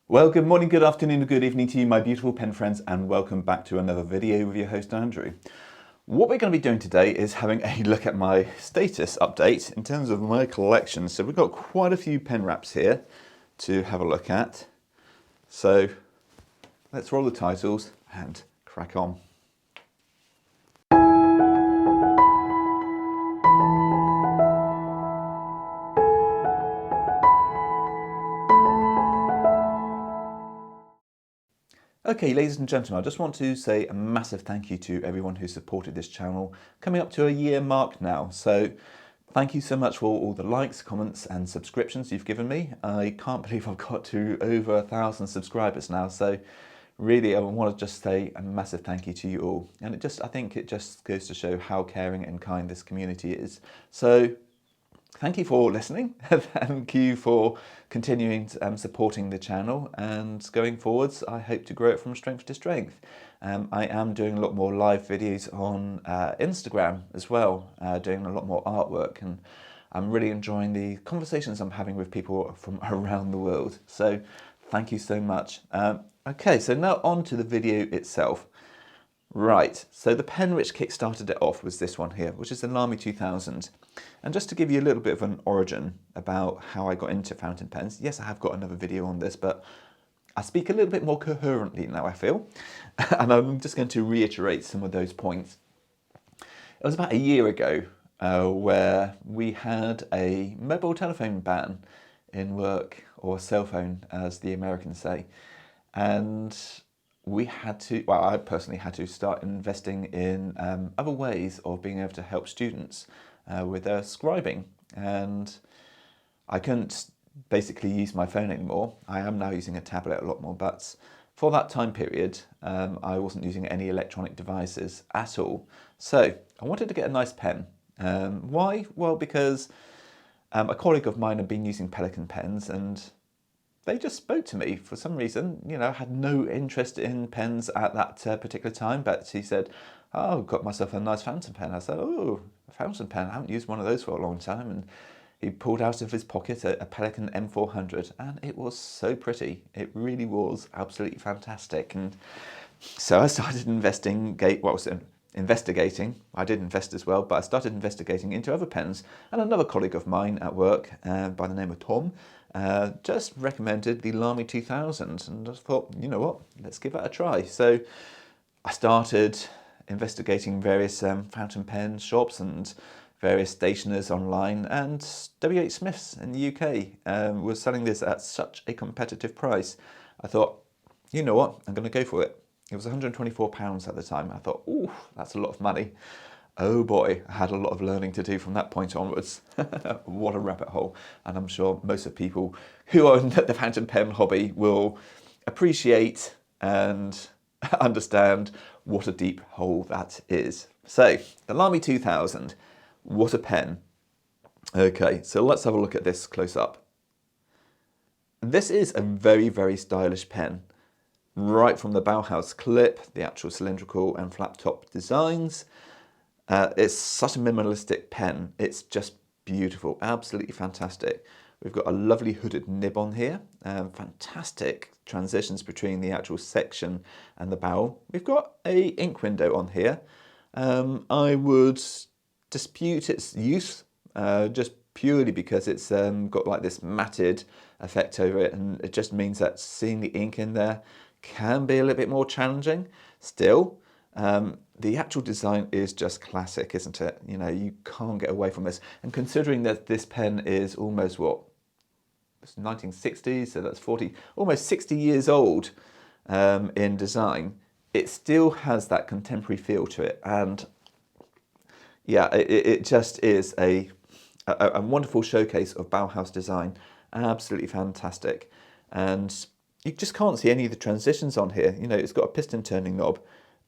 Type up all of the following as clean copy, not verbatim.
Well, good morning, good afternoon, or good evening to you, my beautiful pen friends, and welcome back to another video with your host, Andrew. What we're going to be doing today is having a look at my status update in terms of my collection. So we've got quite a few pen wraps here to have a look at. So let's roll the titles and crack on. Okay, ladies and gentlemen, I just want to say a massive thank you to everyone who supported this channel, coming up to a year mark now. So thank you so much for all the likes, comments and subscriptions you've given me. I can't believe I've got to over 1,000 subscribers now. So really, I want to just say a massive thank you to you all. And I think it just goes to show how caring and kind this community is. So thank you for listening. Thank you for continuing supporting the channel, and going forwards I hope to grow it from strength to strength. I am doing a lot more live videos on Instagram as well, doing a lot more artwork, and I'm really enjoying the conversations I'm having with people from around the world. So thank you so much. Okay, so now on to the video itself. Right, so the pen which kick-started it off was this one here, which is the Lamy 2000. And just to give you a little bit of an origin about how I got into fountain pens, yes, I have got another video on this, but I speak a little bit more coherently now, I feel. And I'm just going to reiterate some of those points. It was about a year ago where we had a mobile telephone ban in work, or cell phone as the Americans say. And we had to, well, I personally had to start investing in other ways of being able to help students with their scribing. And I couldn't basically use my phone anymore. I am now using a tablet a lot more, but for that time period, I wasn't using any electronic devices at all. So I wanted to get a nice pen. Why? Well, because a colleague of mine had been using Pelikan pens, and they just spoke to me for some reason. You know, I had no interest in pens at that particular time, but he said, oh, got myself a nice fountain pen. I said, oh, a fountain pen, I haven't used one of those for a long time. And he pulled out of his pocket a Pelikan M400, and it was so pretty. It really was absolutely fantastic. And so I started investigating. I did invest as well, but I started investigating into other pens. And another colleague of mine at work by the name of Tom just recommended the Lamy 2000, and I thought, you know what, let's give that a try. So I started investigating various fountain pen shops and various stationers online, and W.H. Smith's in the UK was selling this at such a competitive price. I thought, you know what, I'm going to go for it. It was £124 at the time. I thought, ooh, that's a lot of money. Oh boy, I had a lot of learning to do from that point onwards. What a rabbit hole. And I'm sure most of the people who own the fountain pen hobby will appreciate and understand what a deep hole that is. So, the Lamy 2000, what a pen. Okay, so let's have a look at this close up. This is a very, very stylish pen. Right from the Bauhaus clip, the actual cylindrical and flat top designs. It's such a minimalistic pen. It's just beautiful, absolutely fantastic. We've got a lovely hooded nib on here, fantastic transitions between the actual section and the barrel. We've got a ink window on here. I would dispute its use just purely because it's got like this matted effect over it, and it just means that seeing the ink in there can be a little bit more challenging. Still, the actual design is just classic, isn't it? You know, you can't get away from this. And considering that this pen is almost, what, it's 1960s, so that's almost 60 years old in design, it still has that contemporary feel to it. And yeah, it just is a wonderful showcase of Bauhaus design. Absolutely fantastic. And you just can't see any of the transitions on here. You know, it's got a piston turning knob,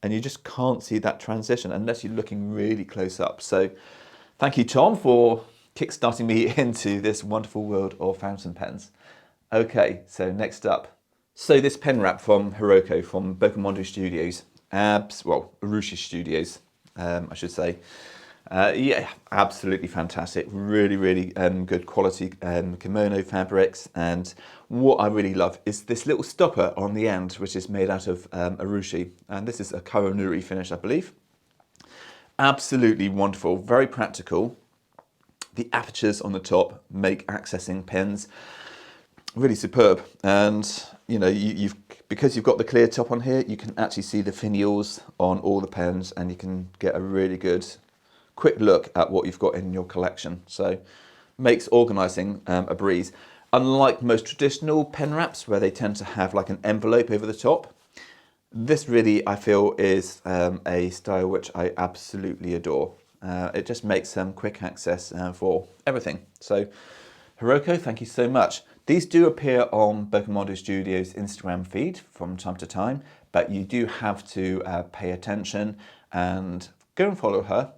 and you just can't see that transition unless you're looking really close up. So thank you, Tom, for kickstarting me into this wonderful world of fountain pens. Okay, so next up. So this pen wrap from Hiroko from Bokamondo Studios, well, Urushi Studios, I should say. Yeah, absolutely fantastic. Really, really good quality kimono fabrics. And what I really love is this little stopper on the end, which is made out of urushi. And this is a Nuri finish, I believe. Absolutely wonderful, very practical. The apertures on the top make accessing pens really superb. And you know, because you've got the clear top on here, you can actually see the finials on all the pens, and you can get a really good quick look at what you've got in your collection. So makes organising a breeze. Unlike most traditional pen wraps where they tend to have like an envelope over the top, this really, I feel, is a style which I absolutely adore. It just makes quick access for everything. So Hiroko, thank you so much. These do appear on Bokumondo Studio's Instagram feed from time to time, but you do have to pay attention and go and follow her.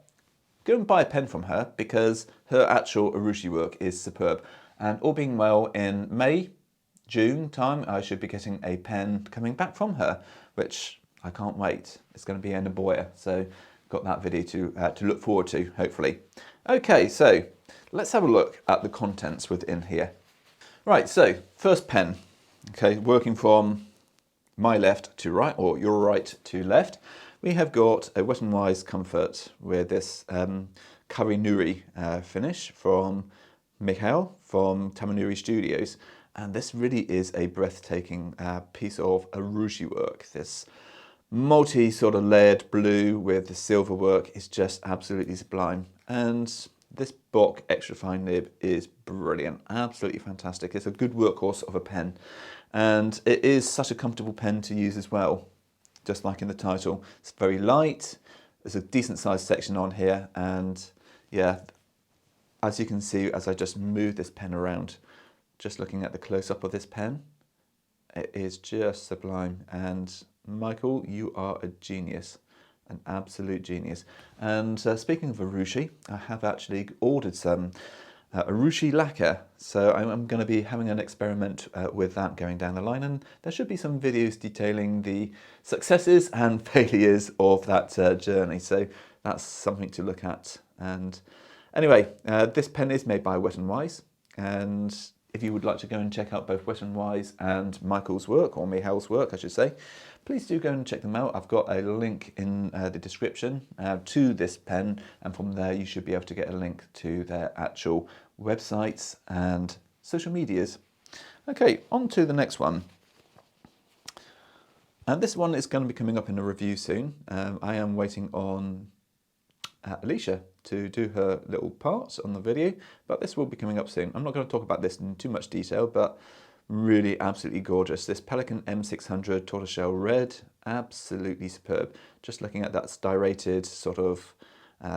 Go and buy a pen from her because her actual urushi work is superb. And all being well, in May, June time, I should be getting a pen coming back from her, which I can't wait. It's going to be a Naboya, so got that video to look forward to, hopefully. Okay, so let's have a look at the contents within here. Right, so first pen, okay, working from my left to right, or your right to left. We have got a Wet n Wise Comfort with this Nuri finish from Mikhail from Tamenuri Studios. And this really is a breathtaking piece of urushi work. This multi sort of layered blue with the silver work is just absolutely sublime. And this Bock extra fine nib is brilliant, absolutely fantastic. It's a good workhorse of a pen. And it is such a comfortable pen to use as well, just like in the title. It's very light, there's a decent sized section on here, and yeah, as you can see, as I just move this pen around, just looking at the close-up of this pen, it is just sublime. And Michael, you are a genius, an absolute genius. And speaking of urushi, I have actually ordered some urushi lacquer, so I'm going to be having an experiment with that going down the line, and there should be some videos detailing the successes and failures of that journey, so that's something to look at. And anyway, this pen is made by Wet n Wise, and if you would like to go and check out both Wet n Wise and Michael's work, or Mihal's work I should say, please do go and check them out. I've got a link in the description to this pen, and from there you should be able to get a link to their actual websites and social medias. Okay, on to the next one. And this one is going to be coming up in a review soon. I am waiting on Alicia to do her little parts on the video, but this will be coming up soon. I'm not going to talk about this in too much detail, but really absolutely gorgeous. This Pelikan M600 Tortoiseshell Red, absolutely superb. Just looking at that styrated sort of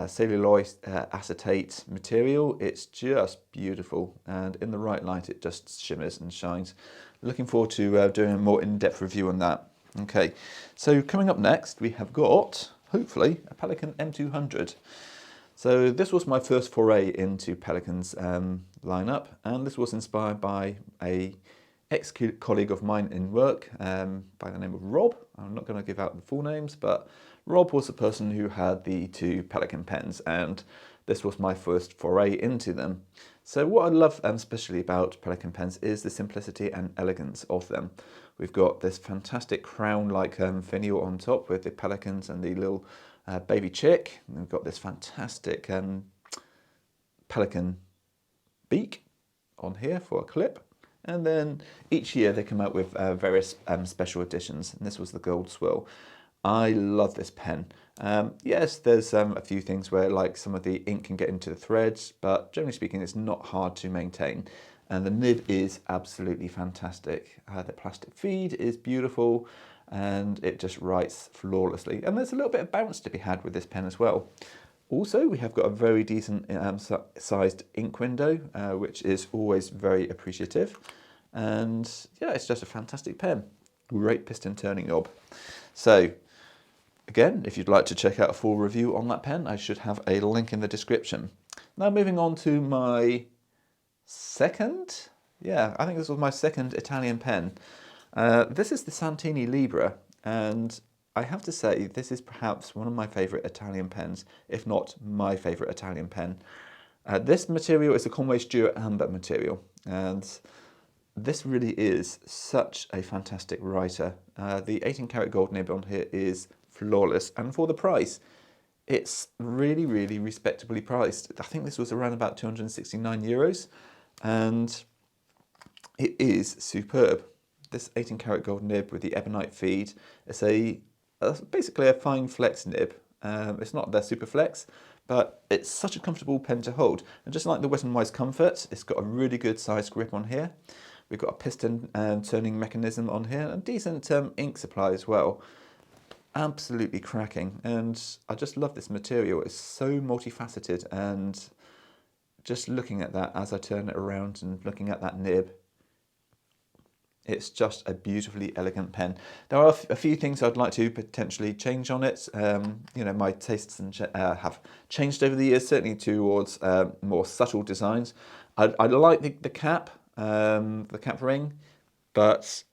celluloid acetate material, it's just beautiful, and in the right light it just shimmers and shines. Looking forward to doing a more in-depth review on that. Okay, so coming up next we have got, hopefully, a Pelikan M200. So this was my first foray into Pelikan's lineup, and this was inspired by a ex-colleague of mine in work by the name of Rob. I'm not going to give out the full names, but Rob was the person who had the two Pelikan pens, and this was my first foray into them. So what I love especially about Pelikan pens is the simplicity and elegance of them. We've got this fantastic crown-like finial on top with the pelicans and the little baby chick. And we've got this fantastic pelican beak on here for a clip. And then each year they come out with various special editions, and this was the gold swirl. I love this pen. Yes, there's a few things where like some of the ink can get into the threads, but generally speaking it's not hard to maintain. And the nib is absolutely fantastic. The plastic feed is beautiful, and it just writes flawlessly. And there's a little bit of bounce to be had with this pen as well. Also, we have got a very decent sized ink window, which is always very appreciative. And yeah, it's just a fantastic pen. Great piston turning knob. So again, if you'd like to check out a full review on that pen, I should have a link in the description. Now moving on to my second, I think this was my second Italian pen. This is the Santini Libra, and I have to say, this is perhaps one of my favourite Italian pens, if not my favourite Italian pen. This material is a Conway Stewart Amber material, and this really is such a fantastic writer. The 18 karat gold nib on here is flawless, and for the price, it's really, really respectably priced. I think this was around about 269 euros, and it is superb. This 18 karat gold nib with the ebonite feed, it's basically a fine flex nib. It's not the super flex, but it's such a comfortable pen to hold. And just like the Wet n Wise Comfort, it's got a really good size grip on here. We've got a piston turning mechanism on here, and decent ink supply as well. Absolutely cracking, and I just love this material. It's so multifaceted, and just looking at that as I turn it around and looking at that nib, it's just a beautifully elegant pen. There are a few things I'd like to potentially change on it. You know, my tastes have changed over the years, certainly towards more subtle designs. I like the cap ring, but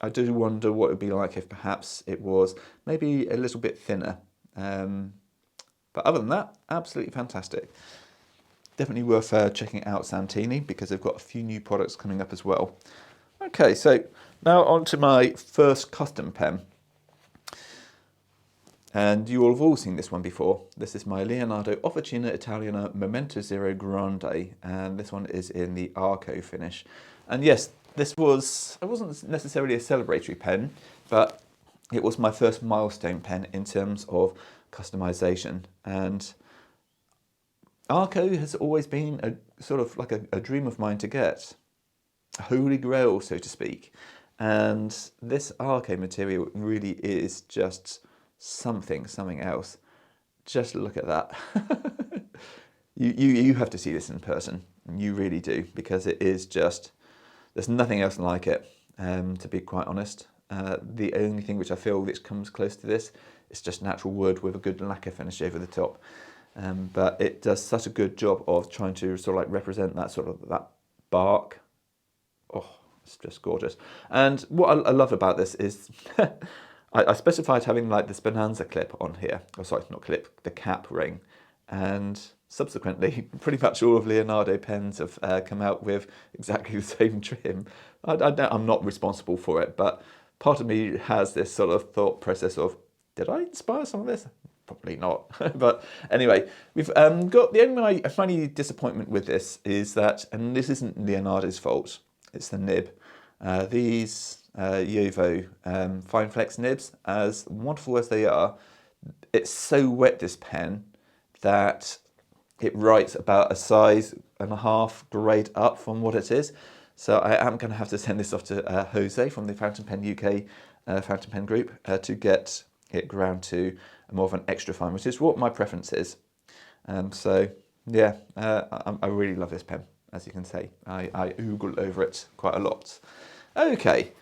I do wonder what it would be like if perhaps it was maybe a little bit thinner. But other than that, absolutely fantastic. Definitely worth checking out Santini, because they've got a few new products coming up as well. Okay, so now on to my first custom pen. And you all have all seen this one before. This is my Leonardo Officina Italiana Momento Zero Grande, and this one is in the Arco finish. And yes, it wasn't necessarily a celebratory pen, but it was my first milestone pen in terms of customization. And Arco has always been a sort of like a dream of mine to get. A holy grail, so to speak. And this Arco material really is just something else. Just look at that. you have to see this in person. You really do, because it is just, there's nothing else like it, to be quite honest. The only thing which I feel which comes close to this is just natural wood with a good lacquer finish over the top. But it does such a good job of trying to sort of like represent that sort of that bark. Oh, it's just gorgeous. And what I love about this is I specified having like this Bonanza clip on here. Oh, sorry, not clip, the cap ring. And subsequently, pretty much all of Leonardo pens have come out with exactly the same trim. I'm not responsible for it, but part of me has this sort of thought process of, did I inspire some of this? Probably not. But anyway, we've got the only disappointment with this is that, and this isn't Leonardo's fault, it's the nib. These Jovo Fine Flex nibs, as wonderful as they are, it's so wet, this pen, that it writes about a size and a half grade up from what it is. So I am going to have to send this off to Jose from the Fountain Pen UK Fountain Pen Group to get it ground to more of an extra fine, which is what my preference is. So yeah, I really love this pen. As you can see, I oogle over it quite a lot. Okay,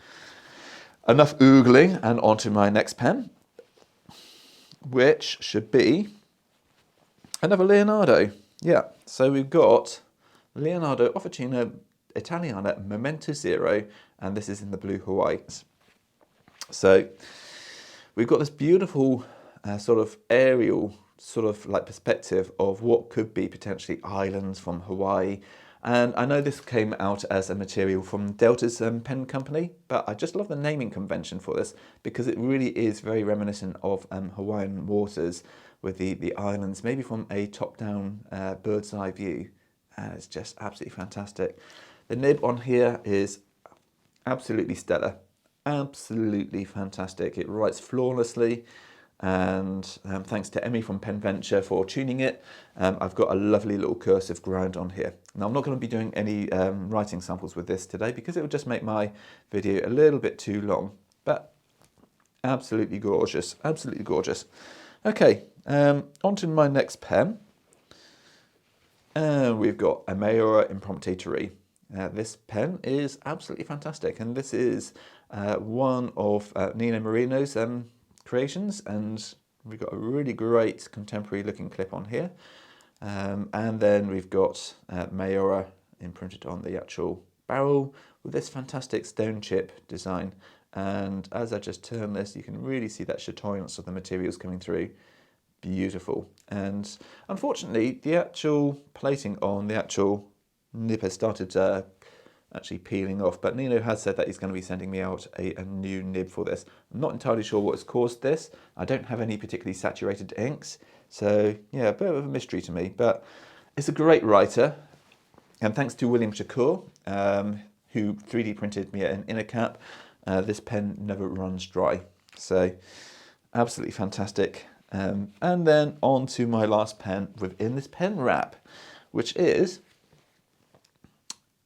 enough oogling, and on to my next pen, which should be another Leonardo. Yeah, so we've got Leonardo Officina Italiana Momento Zero, and this is in the blue Hawaii. So we've got this beautiful sort of aerial sort of like perspective of what could be potentially islands from Hawaii. And I know this came out as a material from Delta's pen company, but I just love the naming convention for this, because it really is very reminiscent of Hawaiian waters with the islands, maybe from a top-down bird's eye view. And it's just absolutely fantastic. The nib on here is absolutely stellar, absolutely fantastic. It writes flawlessly. And thanks to Emmy from Pen Venture for tuning it. I've got a lovely little cursive ground on here. Now, I'm not going to be doing any writing samples with this today, because it would just make my video a little bit too long, but absolutely gorgeous, absolutely gorgeous. Okay, on to my next pen. We've got a Maiora Impronte. This pen is absolutely fantastic, and this is one of Nino Marino's creations, and we've got a really great contemporary looking clip on here, and then we've got Maiora imprinted on the actual barrel with this fantastic stone chip design And as I just turn this, you can really see that chatoyance of the materials coming through. Beautiful. And unfortunately, the actual plating on the actual nib has started actually peeling off, but Nino has said that he's going to be sending me out a new nib for this. I'm not entirely sure what's caused this. I don't have any particularly saturated inks, so yeah, a bit of a mystery to me, but it's a great writer. And thanks to William Shakur, who 3D printed me an inner cap, this pen never runs dry. So absolutely fantastic. And then on to my last pen within this pen wrap, which is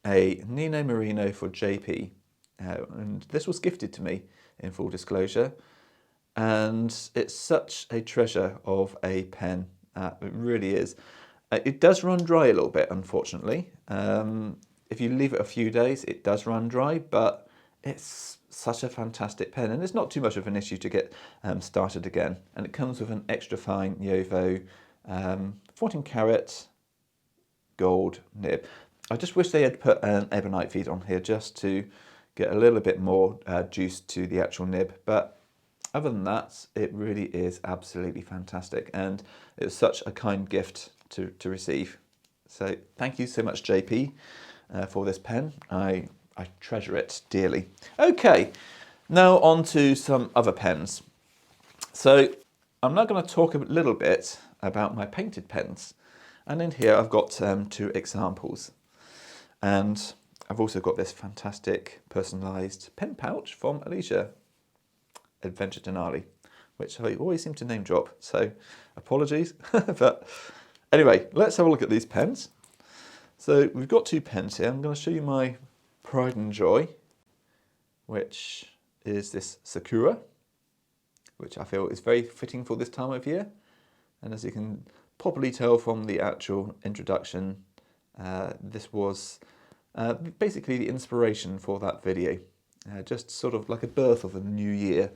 a Nino Marino for JP. And this was gifted to me, in full disclosure. And it's such a treasure of a pen. It really is. It does run dry a little bit, unfortunately. If you leave it a few days, it does run dry, but it's such a fantastic pen, and it's not too much of an issue to get started again. And it comes with an extra fine Yovo 14 karat gold nib. I just wish they had put an ebonite feed on here just to get a little bit more juice to the actual nib, but other than that, it really is absolutely fantastic, and it's such a kind gift to receive. So thank you so much, JP, for this pen. I treasure it dearly. Okay, now on to some other pens. So I'm now going to talk a little bit about my painted pens. And in here I've got 2 examples. And I've also got this fantastic personalised pen pouch from Alicia, Adventure Denali, which I always seem to name drop, so apologies. But anyway, let's have a look at these pens. So we've got 2 pens here. I'm going to show you my pride and joy, which is this Sakura, which I feel is very fitting for this time of year. And as you can probably tell from the actual introduction, this was basically the inspiration for that video. Just sort of like a birth of a new year,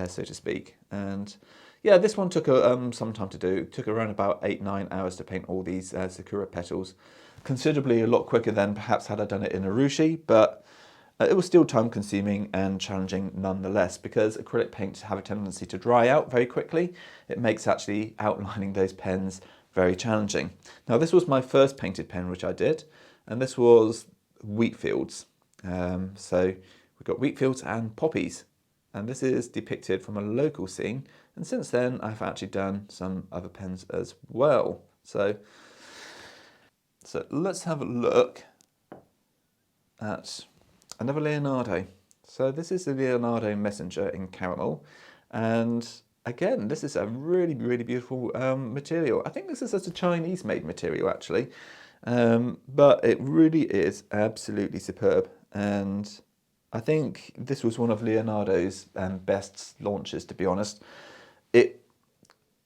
so to speak. And yeah, this one took some time to do. It took around about 8-9 hours to paint all these Sakura petals. Considerably a lot quicker than perhaps had I done it in Urushi, but it was still time consuming and challenging nonetheless, because acrylic paints have a tendency to dry out very quickly. It makes actually outlining those pens very challenging. Now this was my first painted pen which I did, and this was Wheatfields. So we've got Wheatfields and poppies, and this is depicted from a local scene, and since then I've actually done some other pens as well. So let's have a look at another Leonardo. So this is the Leonardo Messenger in caramel, and again this is a really, really beautiful material. I think this is a Chinese made material actually, but it really is absolutely superb, and I think this was one of Leonardo's best launches, to be honest. It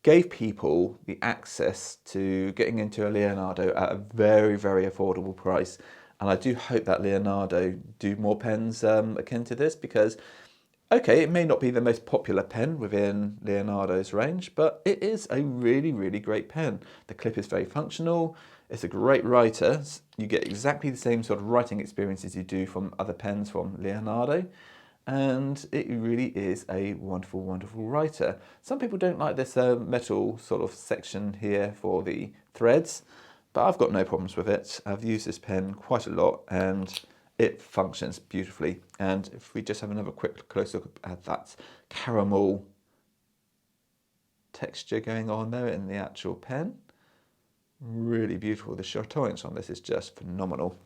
gave people the access to getting into a Leonardo at a very, very affordable price. And I do hope that Leonardo do more pens akin to this, because, okay, it may not be the most popular pen within Leonardo's range, but it is a really, really great pen. The clip is very functional. It's a great writer. You get exactly the same sort of writing experiences you do from other pens from Leonardo. And it really is a wonderful, wonderful writer. Some people don't like this metal sort of section here for the threads, but I've got no problems with it. I've used this pen quite a lot and it functions beautifully. And if we just have another quick close look at that caramel texture going on there in the actual pen, really beautiful. The chatoyance on this is just phenomenal.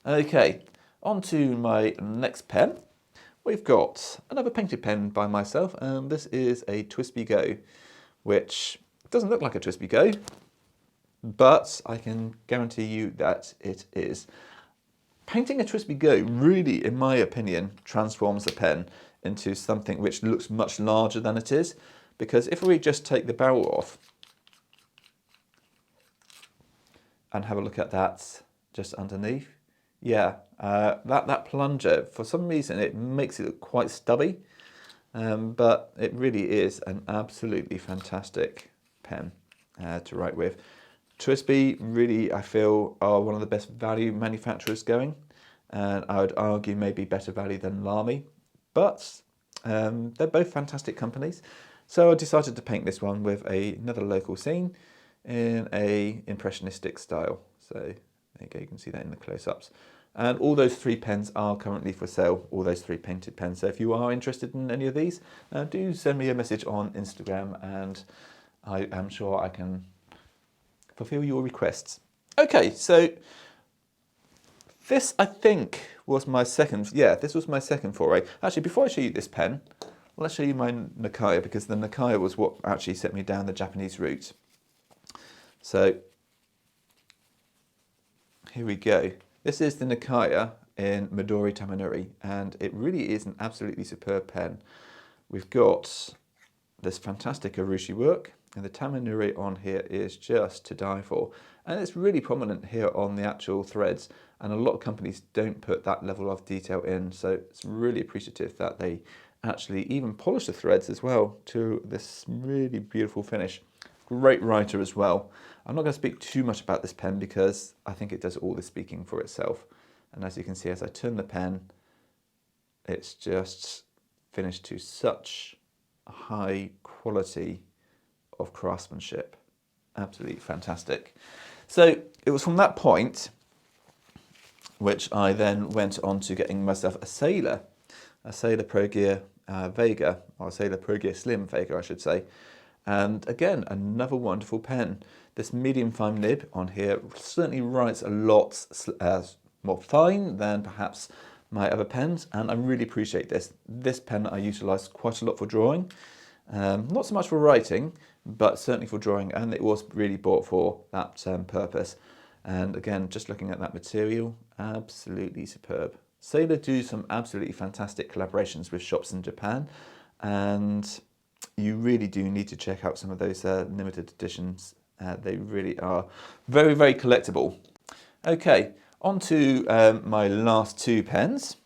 Okay, on to my next pen. We've got another painted pen by myself, and this is a Twsbi Go, which doesn't look like a Twsbi Go, but I can guarantee you that it is. Painting a Twsbi Go really, in my opinion, transforms the pen into something which looks much larger than it is, because if we just take the barrel off and have a look at that just underneath, yeah, that plunger, for some reason it makes it look quite stubby, but it really is an absolutely fantastic pen to write with. Twsbi really, I feel, are one of the best value manufacturers going, and I would argue maybe better value than Lamy. but they're both fantastic companies. So I decided to paint this one with another local scene in a impressionistic style. So there you go, you can see that in the close-ups. And all those 3 pens are currently for sale, all those 3 painted pens. So if you are interested in any of these, do send me a message on Instagram and I am sure I can fulfill your requests. Okay, so this I think was my second, this was my second foray. Actually, before I show you this pen, let's show you my Nakaya, because the Nakaya was what actually set me down the Japanese route. So here we go. This is the Nakaya in Midori Tamenuri, and it really is an absolutely superb pen. We've got this fantastic urushi work, and the Tamenuri on here is just to die for. And it's really prominent here on the actual threads, and a lot of companies don't put that level of detail in, so it's really appreciative that they actually even polish the threads as well to this really beautiful finish. Great writer as well. I'm not going to speak too much about this pen because I think it does all the speaking for itself. And as you can see, as I turn the pen, it's just finished to such a high quality of craftsmanship. Absolutely fantastic. So it was from that point which I then went on to getting myself a Sailor Pro Gear Vega, or a Sailor Pro Gear Slim Vega, I should say. And again, another wonderful pen. This medium fine nib on here certainly writes a lot more fine than perhaps my other pens, and I really appreciate this. This pen I utilise quite a lot for drawing, not so much for writing, but certainly for drawing, and it was really bought for that purpose. And again, just looking at that material, absolutely superb. Sailor do some absolutely fantastic collaborations with shops in Japan, and you really do need to check out some of those limited editions. They really are very, very collectible. Okay, on to my last 2 pens.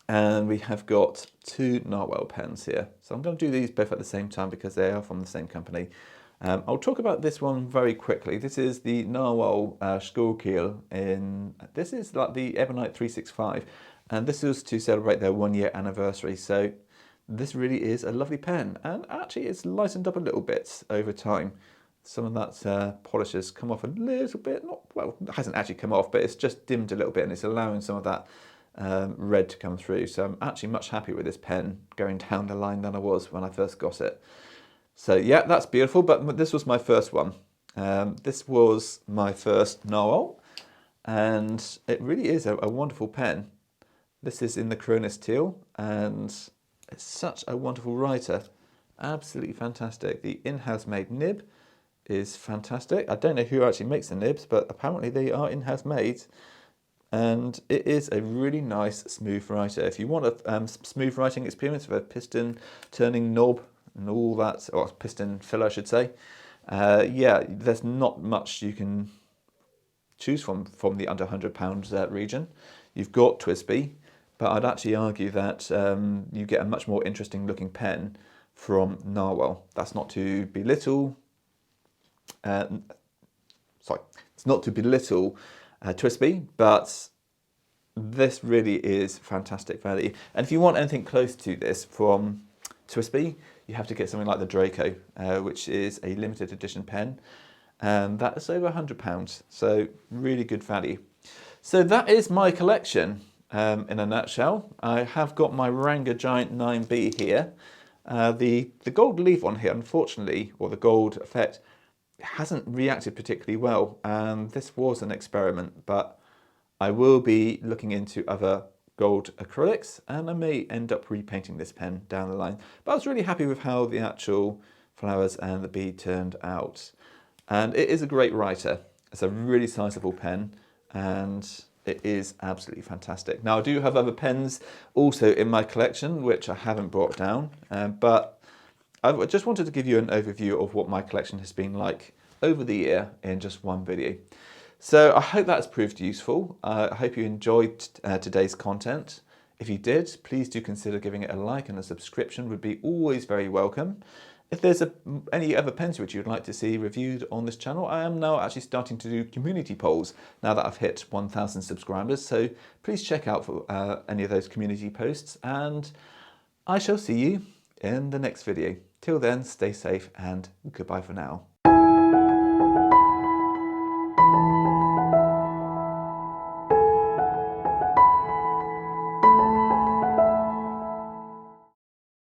And we have got 2 Narwhal pens here. So I'm going to do these both at the same time because they are from the same company. I'll talk about this one very quickly. This is the Narwhal Schuylkill this is like the Ebonite 365. And this was to celebrate their 1-year anniversary. So this really is a lovely pen, and actually it's lightened up a little bit over time. Some of that polish has come off a little bit, well, it hasn't actually come off, but it's just dimmed a little bit, and it's allowing some of that red to come through. So I'm actually much happier with this pen going down the line than I was when I first got it. So yeah, that's beautiful, but this was my first one. This was my first Narwhal, and it really is a wonderful pen. This is in the Cronus Teal, and it's such a wonderful writer, absolutely fantastic. The in-house made nib is fantastic. I don't know who actually makes the nibs, but apparently they are in-house made, and it is a really nice smooth writer. If you want a smooth writing experience with a piston turning knob and all that, or piston filler I should say, yeah, there's not much you can choose from the under £100 region. You've got Twsbi, but I'd actually argue that you get a much more interesting looking pen from Narwhal. That's not to belittle, it's not to belittle Twsbi, but this really is fantastic value. And if you want anything close to this from Twsbi, you have to get something like the Draco, which is a limited edition pen, and that is over £100, so really good value. So that is my collection in a nutshell. I have got my Ranga Giant 9B here. The gold leaf on here, unfortunately, or the gold effect, hasn't reacted particularly well, and this was an experiment, but I will be looking into other gold acrylics, and I may end up repainting this pen down the line. But I was really happy with how the actual flowers and the bee turned out. And it is a great writer. It's a really sizable pen, and it is absolutely fantastic. Now, I do have other pens also in my collection, which I haven't brought down, but I just wanted to give you an overview of what my collection has been like over the year in just one video. So I hope that's proved useful. I hope you enjoyed today's content. If you did, please do consider giving it a like, and a subscription would be always very welcome. If there's any other pens which you'd like to see reviewed on this channel, I am now actually starting to do community polls now that I've hit 1,000 subscribers, so please check out for any of those community posts, and I shall see you in the next video. Till then, stay safe and goodbye for now.